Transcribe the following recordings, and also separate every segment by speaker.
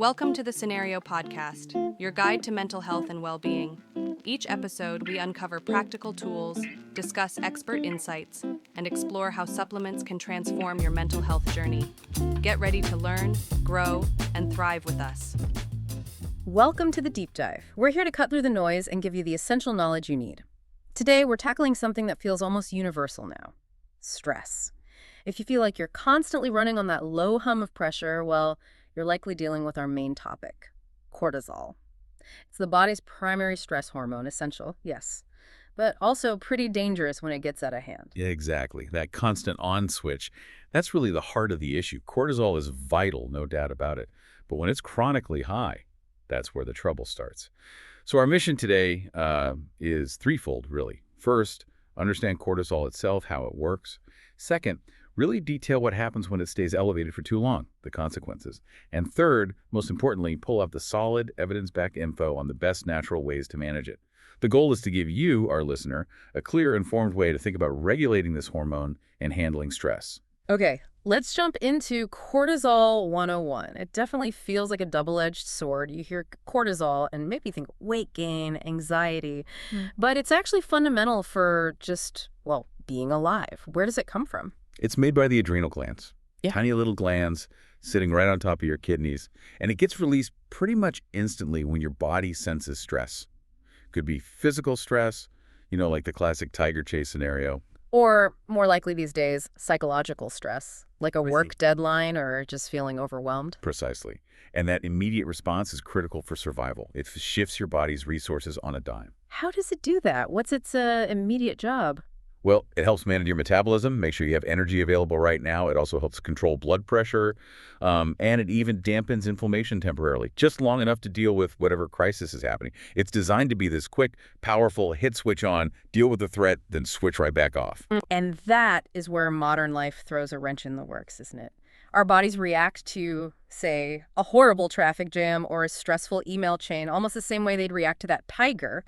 Speaker 1: Welcome to the Cenario podcast, your guide to mental health and well-being. Each episode, we uncover practical tools, discuss expert insights, and explore how supplements can transform your mental health journey. Get ready to learn, grow, and thrive with us.
Speaker 2: Welcome to the Deep Dive. We're here to cut through the noise and give you the essential knowledge you need. Today, we're tackling something that feels almost universal now: stress. If you feel like you're constantly running on that low hum of pressure, well, you're likely dealing with our main topic, cortisol. It's the body's primary stress hormone, essential, yes, but also pretty dangerous when it gets out of hand.
Speaker 3: Yeah, exactly. That constant on switch, that's really the heart of the issue. Cortisol is vital, no doubt about it. But when it's chronically high, that's where the trouble starts. So our mission today is threefold, really. First, understand cortisol itself, how it works. Second, really detail what happens when it stays elevated for too long, the consequences. And third, most importantly, pull out the solid, evidence-backed info on the best natural ways to manage it. The goal is to give you, our listener, a clear, informed way to think about regulating this hormone and handling stress.
Speaker 2: Okay, let's jump into cortisol 101. It definitely feels like a double-edged sword. You hear cortisol and maybe think weight gain, anxiety, but it's actually fundamental for just, well, being alive. Where does it come from?
Speaker 3: It's made by the adrenal glands.
Speaker 2: Yeah.
Speaker 3: Tiny little glands sitting right on top of your kidneys. And it gets released pretty much instantly when your body senses stress. Could be physical stress, like the classic tiger chase scenario.
Speaker 2: Or, more likely these days, psychological stress, like a work
Speaker 3: Precisely.
Speaker 2: deadline or just feeling overwhelmed.
Speaker 3: Precisely. And that immediate response is critical for survival. It shifts your body's resources on a dime.
Speaker 2: How does it do that? What's its immediate job?
Speaker 3: Well, it helps manage your metabolism, make sure you have energy available right now. It also helps control blood pressure, and it even dampens inflammation temporarily, just long enough to deal with whatever crisis is happening. It's designed to be this quick, powerful hit switch on, deal with the threat, then switch right back off.
Speaker 2: And that is where modern life throws a wrench in the works, isn't it? Our bodies react to, say, a horrible traffic jam or a stressful email chain almost the same way they'd react to that tiger.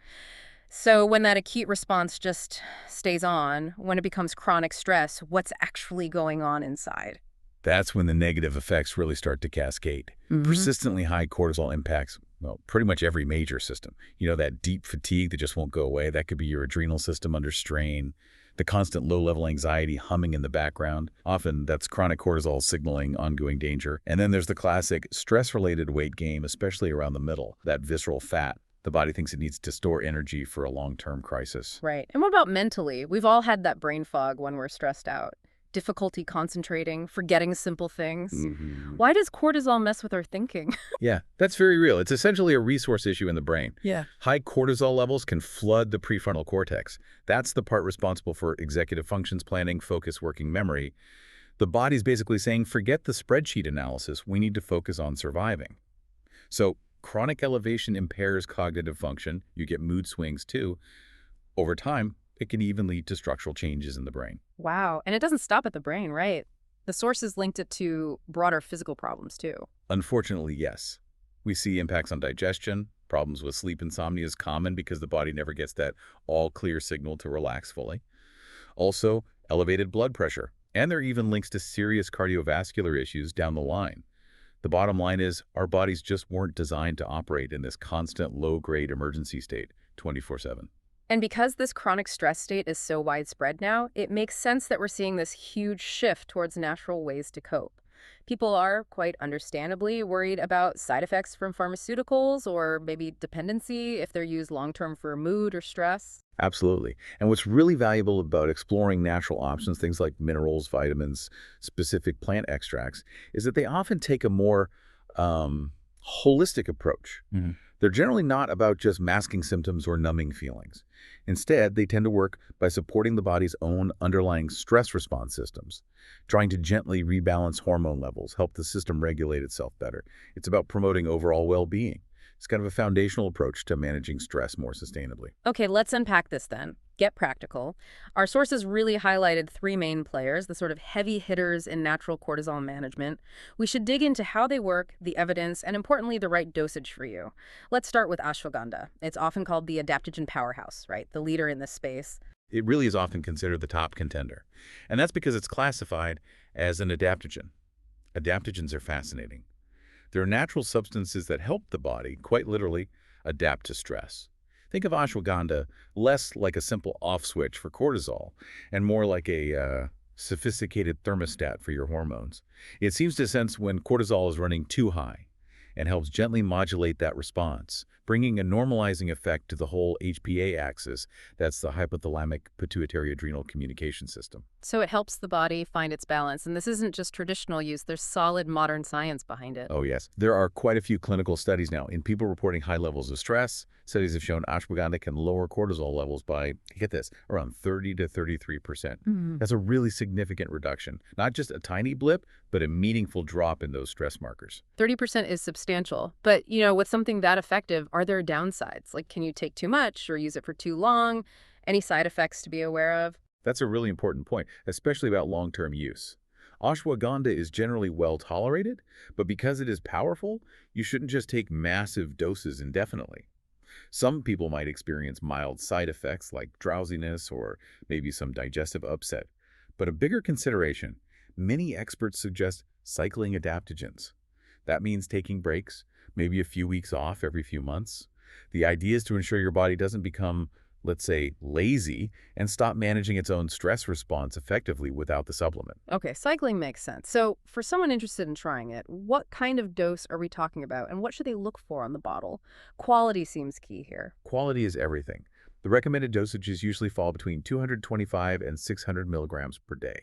Speaker 2: So when that acute response just stays on, when it becomes chronic stress, what's actually going on inside?
Speaker 3: That's when the negative effects really start to cascade. Persistently high cortisol impacts, well, pretty much every major system. That deep fatigue that just won't go away. That could be your adrenal system under strain, the constant low-level anxiety humming in the background. Often that's chronic cortisol signaling ongoing danger. And then there's the classic stress-related weight gain, especially around the middle, that visceral fat. The body thinks it needs to store energy for a long-term crisis.
Speaker 2: Right. And what about mentally? We've all had that brain fog when we're stressed out. Difficulty concentrating, forgetting simple things. Why does cortisol mess with our thinking?
Speaker 3: Yeah, that's very real. It's essentially a resource issue in the brain.
Speaker 2: Yeah.
Speaker 3: High cortisol levels can flood the prefrontal cortex. That's the part responsible for executive functions planning, focus, working memory. The body's basically saying, forget the spreadsheet analysis. We need to focus on surviving. So chronic elevation impairs cognitive function. You get mood swings too. Over time, it can even lead to structural changes in the brain.
Speaker 2: Wow. And it doesn't stop at the brain, right? The sources linked it to broader physical problems too.
Speaker 3: Unfortunately, yes. We see impacts on digestion. Problems with sleep insomnia is common because the body never gets that all-clear signal to relax fully. Also, elevated blood pressure. And there are even links to serious cardiovascular issues down the line. The bottom line is our bodies just weren't designed to operate in this constant low-grade emergency state 24/7.
Speaker 2: And because this chronic stress state is so widespread now, it makes sense that we're seeing this huge shift towards natural ways to cope. People are, quite understandably, worried about side effects from pharmaceuticals or maybe dependency if they're used long-term for mood or stress.
Speaker 3: Absolutely. And what's really valuable about exploring natural options, things like minerals, vitamins, specific plant extracts, is that they often take a more holistic approach. They're generally not about just masking symptoms or numbing feelings. Instead, they tend to work by supporting the body's own underlying stress response systems, trying to gently rebalance hormone levels, help the system regulate itself better. It's about promoting overall well-being. It's kind of a foundational approach to managing stress more sustainably.
Speaker 2: Okay, let's unpack this then. Get practical. Our sources really highlighted three main players, the sort of heavy hitters in natural cortisol management. We should dig into how they work, the evidence, and importantly, the right dosage for you. Let's start with ashwagandha. It's often called the adaptogen powerhouse, right? The leader in this space.
Speaker 3: It really is often considered the top contender. And that's because it's classified as an adaptogen. Adaptogens are fascinating. They're natural substances that help the body, quite literally, adapt to stress. Think of ashwagandha less like a simple off switch for cortisol and more like a sophisticated thermostat for your hormones. It seems to sense when cortisol is running too high and helps gently modulate that response, bringing a normalizing effect to the whole HPA axis. That's the hypothalamic pituitary adrenal communication system.
Speaker 2: So it helps the body find its balance. And this isn't just traditional use, there's solid modern science behind it.
Speaker 3: Oh, yes. There are quite a few clinical studies now in people reporting high levels of stress. Studies have shown ashwagandha can lower cortisol levels by, get this, around 30 to 33%. That's a really significant reduction. Not just a tiny blip, but a meaningful drop in those stress markers.
Speaker 2: 30% is substantial. But, with something that effective, are there downsides? Like, can you take too much or use it for too long? Any side effects to be aware of?
Speaker 3: That's a really important point, especially about long-term use. Ashwagandha is generally well tolerated, but because it is powerful, you shouldn't just take massive doses indefinitely. Some people might experience mild side effects like drowsiness or maybe some digestive upset. But a bigger consideration, many experts suggest cycling adaptogens. That means taking breaks, maybe a few weeks off every few months. The idea is to ensure your body doesn't become, let's say, lazy and stop managing its own stress response effectively without the supplement.
Speaker 2: Okay, cycling makes sense. So for someone interested in trying it, what kind of dose are we talking about and what should they look for on the bottle? Quality seems key here.
Speaker 3: Quality is everything. The recommended dosages usually fall between 225 and 600 milligrams per day.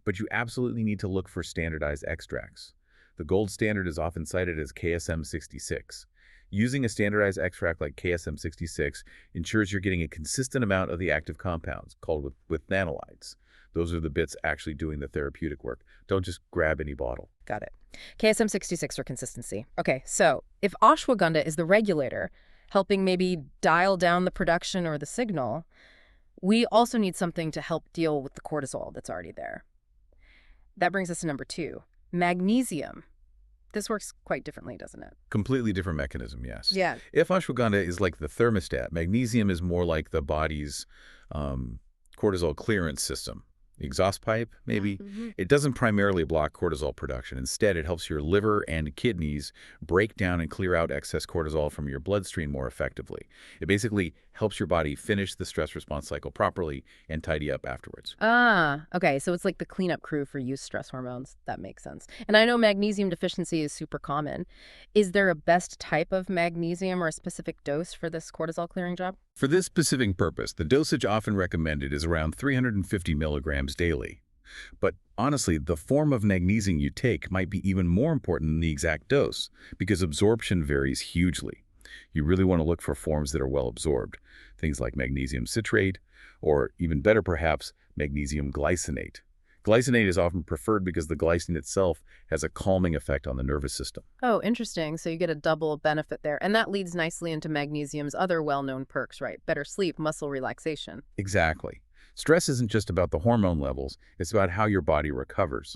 Speaker 3: But you absolutely need to look for standardized extracts. The gold standard is often cited as KSM-66. Using a standardized extract like KSM-66 ensures you're getting a consistent amount of the active compounds, called with nanolides. Those are the bits actually doing the therapeutic work. Don't just grab any bottle.
Speaker 2: Got it. KSM-66 for consistency. Okay, so if ashwagandha is the regulator, helping maybe dial down the production or the signal, we also need something to help deal with the cortisol that's already there. That brings us to number 2, magnesium. This works quite differently, doesn't it?
Speaker 3: Completely different mechanism, yes.
Speaker 2: Yeah.
Speaker 3: If ashwagandha is like the thermostat, magnesium is more like the body's cortisol clearance system. The exhaust pipe, maybe. It doesn't primarily block cortisol production. Instead, it helps your liver and kidneys break down and clear out excess cortisol from your bloodstream more effectively. It basically helps your body finish the stress response cycle properly and tidy up afterwards.
Speaker 2: Okay, so it's like the cleanup crew for use stress hormones. That makes sense. And I know magnesium deficiency is super common. Is there a best type of magnesium or a specific dose for this cortisol clearing job?
Speaker 3: For this specific purpose, the dosage often recommended is around 350 milligrams daily. But honestly, the form of magnesium you take might be even more important than the exact dose, because absorption varies hugely. You really want to look for forms that are well absorbed, things like magnesium citrate, or even better perhaps, magnesium glycinate. Glycinate is often preferred because the glycine itself has a calming effect on the nervous system.
Speaker 2: Oh, interesting. So you get a double benefit there. And that leads nicely into magnesium's other well-known perks, right? Better sleep, muscle relaxation.
Speaker 3: Exactly. Stress isn't just about the hormone levels, it's about how your body recovers.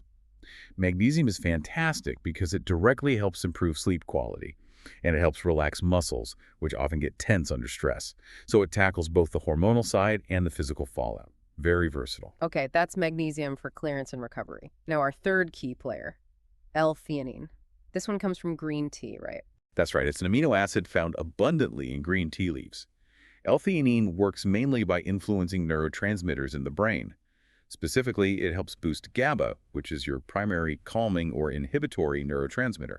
Speaker 3: Magnesium is fantastic because it directly helps improve sleep quality, and it helps relax muscles, which often get tense under stress. So it tackles both the hormonal side and the physical fallout. Very versatile.
Speaker 2: Okay, that's magnesium for clearance and recovery. Now our third key player, L-theanine. This one comes from green tea, right?
Speaker 3: That's right. It's an amino acid found abundantly in green tea leaves. L-theanine works mainly by influencing neurotransmitters in the brain. Specifically, it helps boost GABA, which is your primary calming or inhibitory neurotransmitter.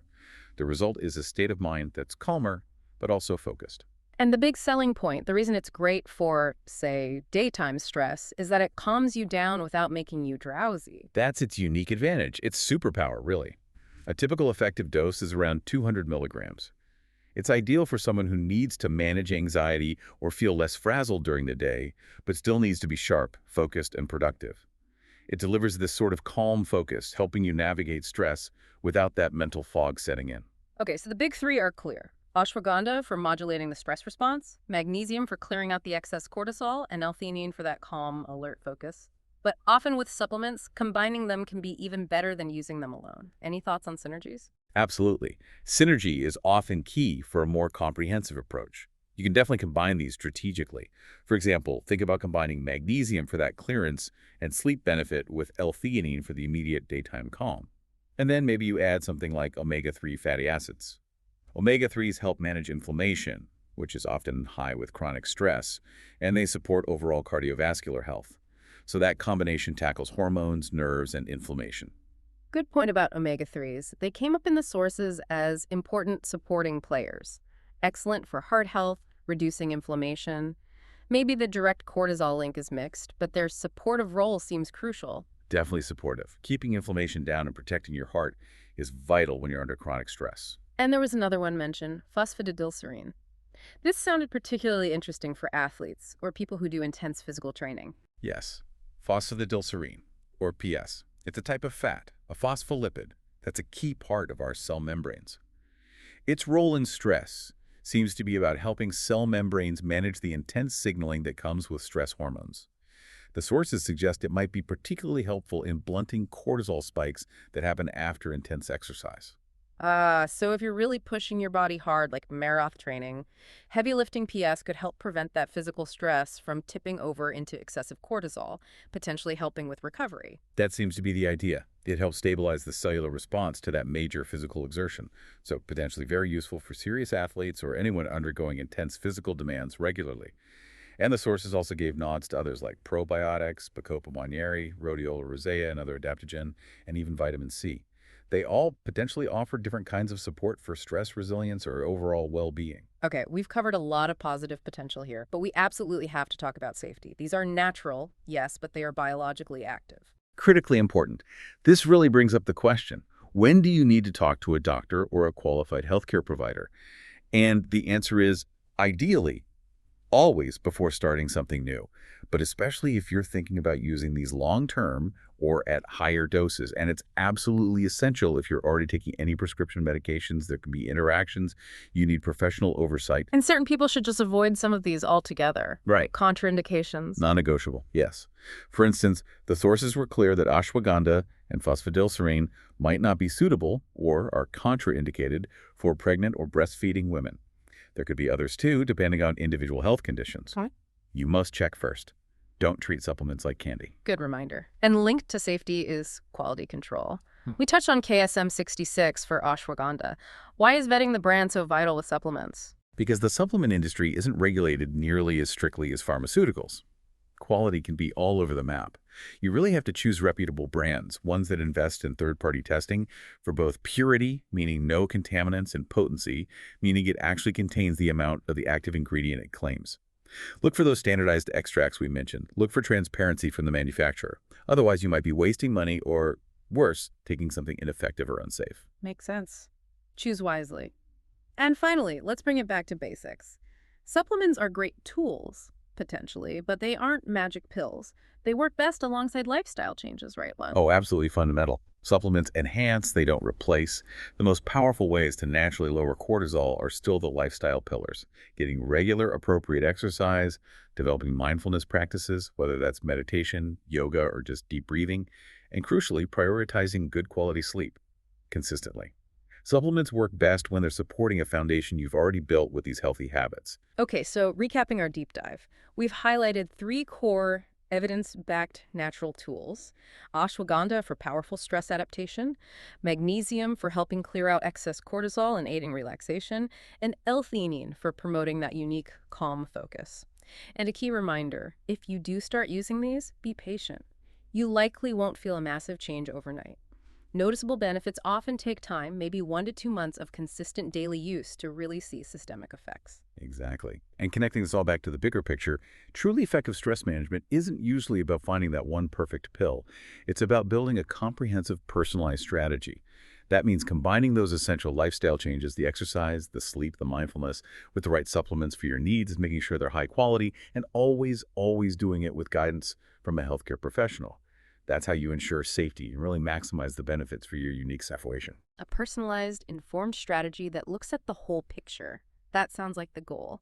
Speaker 3: The result is a state of mind that's calmer, but also focused.
Speaker 2: And the big selling point, the reason it's great for, say, daytime stress, is that it calms you down without making you drowsy.
Speaker 3: That's its unique advantage. It's superpower, really. A typical effective dose is around 200 milligrams. It's ideal for someone who needs to manage anxiety or feel less frazzled during the day, but still needs to be sharp, focused, and productive. It delivers this sort of calm focus, helping you navigate stress without that mental fog setting in.
Speaker 2: Okay, so the big 3 are clear. Ashwagandha for modulating the stress response, magnesium for clearing out the excess cortisol, and L-theanine for that calm, alert focus. But often with supplements, combining them can be even better than using them alone. Any thoughts on synergies?
Speaker 3: Absolutely. Synergy is often key for a more comprehensive approach. You can definitely combine these strategically. For example, think about combining magnesium for that clearance and sleep benefit with L-theanine for the immediate daytime calm. And then maybe you add something like omega-3 fatty acids. Omega-3s help manage inflammation, which is often high with chronic stress, and they support overall cardiovascular health. So that combination tackles hormones, nerves, and inflammation.
Speaker 2: Good point about omega-3s. They came up in the sources as important supporting players. Excellent for heart health, reducing inflammation. Maybe the direct cortisol link is mixed, but their supportive role seems crucial.
Speaker 3: Definitely supportive. Keeping inflammation down and protecting your heart is vital when you're under chronic stress.
Speaker 2: And there was another one mentioned, phosphatidylserine. This sounded particularly interesting for athletes or people who do intense physical training.
Speaker 3: Yes, phosphatidylserine, or PS. It's a type of fat, a phospholipid, that's a key part of our cell membranes. Its role in stress seems to be about helping cell membranes manage the intense signaling that comes with stress hormones. The sources suggest it might be particularly helpful in blunting cortisol spikes that happen after intense exercise.
Speaker 2: So if you're really pushing your body hard, like marathon training, heavy lifting PS could help prevent that physical stress from tipping over into excessive cortisol, potentially helping with recovery.
Speaker 3: That seems to be the idea. It helps stabilize the cellular response to that major physical exertion, so potentially very useful for serious athletes or anyone undergoing intense physical demands regularly. And the sources also gave nods to others like probiotics, Bacopa monnieri, rhodiola rosea, another adaptogen, and even vitamin C. They all potentially offer different kinds of support for stress resilience or overall well-being.
Speaker 2: Okay, we've covered a lot of positive potential here, but we absolutely have to talk about safety. These are natural, yes, but they are biologically active.
Speaker 3: Critically important. This really brings up the question, when do you need to talk to a doctor or a qualified healthcare provider? And the answer is, ideally, always before starting something new, but especially if you're thinking about using these long-term or at higher doses. And it's absolutely essential if you're already taking any prescription medications. There can be interactions. You need professional oversight.
Speaker 2: And certain people should just avoid some of these altogether.
Speaker 3: Right.
Speaker 2: Contraindications.
Speaker 3: Non-negotiable, yes. For instance, the sources were clear that ashwagandha and phosphatidylserine might not be suitable or are contraindicated for pregnant or breastfeeding women. There could be others too, depending on individual health conditions.
Speaker 2: Okay.
Speaker 3: You must check first. Don't treat supplements like candy.
Speaker 2: Good reminder. And linked to safety is quality control. We touched on KSM 66 for ashwagandha. Why is vetting the brand so vital with supplements?
Speaker 3: Because the supplement industry isn't regulated nearly as strictly as pharmaceuticals. Quality can be all over the map. You really have to choose reputable brands, ones that invest in third-party testing for both purity, meaning no contaminants, and potency, meaning it actually contains the amount of the active ingredient it claims. Look for those standardized extracts we mentioned. Look for transparency from the manufacturer. Otherwise, you might be wasting money or, worse, taking something ineffective or unsafe.
Speaker 2: Makes sense. Choose wisely. And finally, let's bring it back to basics. Supplements are great tools, potentially, but they aren't magic pills. They work best alongside lifestyle changes, right, Len?
Speaker 3: Oh, absolutely fundamental. Supplements enhance, they don't replace. The most powerful ways to naturally lower cortisol are still the lifestyle pillars. Getting regular, appropriate exercise, developing mindfulness practices, whether that's meditation, yoga, or just deep breathing, and crucially, prioritizing good quality sleep consistently. Supplements work best when they're supporting a foundation you've already built with these healthy habits.
Speaker 2: Okay, so recapping our deep dive, we've highlighted 3 core evidence-backed natural tools: ashwagandha for powerful stress adaptation, magnesium for helping clear out excess cortisol and aiding relaxation, and L-theanine for promoting that unique, calm focus. And a key reminder, if you do start using these, be patient. You likely won't feel a massive change overnight. Noticeable benefits often take time, maybe 1 to 2 months of consistent daily use to really see systemic effects.
Speaker 3: Exactly. And connecting this all back to the bigger picture, truly effective stress management isn't usually about finding that one perfect pill. It's about building a comprehensive, personalized strategy. That means combining those essential lifestyle changes, the exercise, the sleep, the mindfulness, with the right supplements for your needs, making sure they're high quality, and always doing it with guidance from a healthcare professional. That's how you ensure safety and really maximize the benefits for your unique situation.
Speaker 2: A personalized, informed strategy that looks at the whole picture. That sounds like the goal.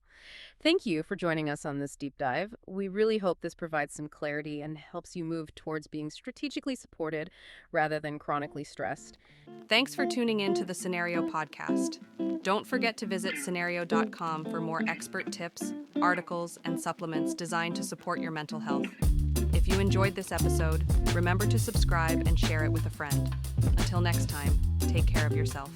Speaker 2: Thank you for joining us on this deep dive. We really hope this provides some clarity and helps you move towards being strategically supported rather than chronically stressed.
Speaker 1: Thanks for tuning in to the Cenario podcast. Don't forget to visit Cenario.com for more expert tips, articles, and supplements designed to support your mental health. If If you enjoyed this episode, remember to subscribe and share it with a friend. Until next time, take care of yourself.